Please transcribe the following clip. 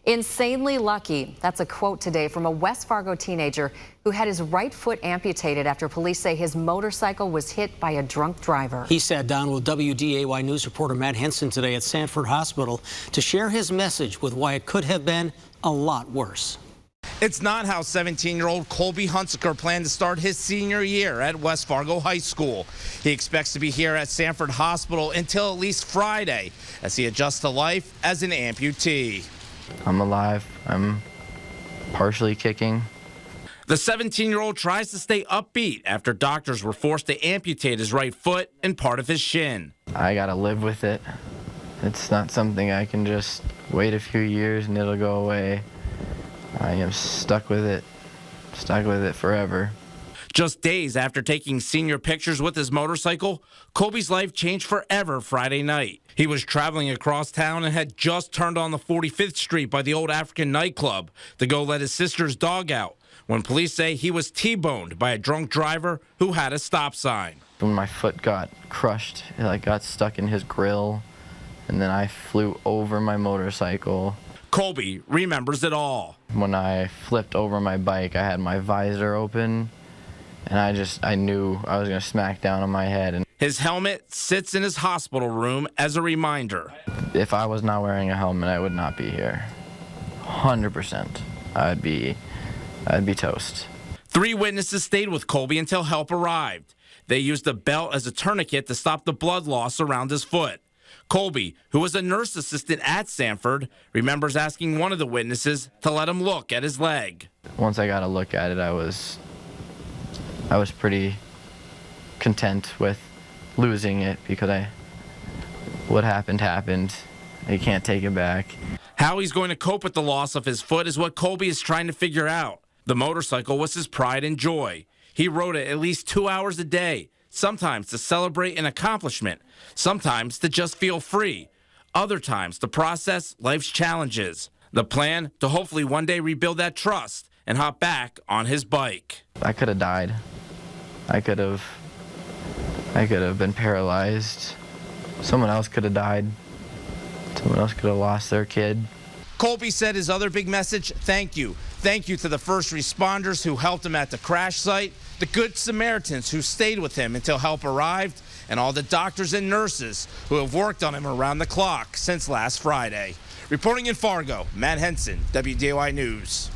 Insanely lucky. That's a quote today from a West Fargo teenager who had his right foot amputated after police say his motorcycle was hit by a drunk driver. He sat down with WDAY News reporter Matt Henson today at Sanford Hospital to share his message with why it could have been a lot worse. It's not how 17-year-old Kolby Hunsicker planned to start his senior year at West Fargo High School. He expects to be here at Sanford Hospital until at least Friday as he adjusts to life as an amputee. I'm alive. I'm partially kicking. The 17-year-old tries to stay upbeat after doctors were forced to amputate his right foot and part of his shin. I gotta live with it. It's not something I can just wait a few years and it'll go away. I am stuck with it forever. Just days after taking senior pictures with his motorcycle, Kolby's life changed forever Friday night. He was traveling across town and had just turned on the 45th Street by the old African nightclub to go let his sister's dog out when police say he was T-boned by a drunk driver who had a stop sign. When my foot got crushed, it got stuck in his grill, and then I flew over my motorcycle. Kolby remembers it all. When I flipped over my bike, I had my visor open, and I knew I was going to smack down on my head. And his helmet sits in his hospital room as a reminder. If I was not wearing a helmet, I would not be here. 100%. I'd be toast. 3 witnesses stayed with Kolby until help arrived. They used a belt as a tourniquet to stop the blood loss around his foot. Kolby, who was a nurse assistant at Sanford, remembers asking one of the witnesses to let him look at his leg. Once I got a look at it, I was pretty content with losing it because what happened happened. You can't take it back. How he's going to cope with the loss of his foot is what Kolby is trying to figure out. The motorcycle was his pride and joy. He rode it at least 2 hours a day, sometimes to celebrate an accomplishment, sometimes to just feel free, other times to process life's challenges. The plan to hopefully one day rebuild that trust and hop back on his bike. I could have died. I could have been paralyzed. Someone else could have died. Someone else could have lost their kid. Kolby said his other big message, thank you. Thank you to the first responders who helped him at the crash site, the Good Samaritans who stayed with him until help arrived, and all the doctors and nurses who have worked on him around the clock since last Friday. Reporting in Fargo, Matt Henson, WDAY News.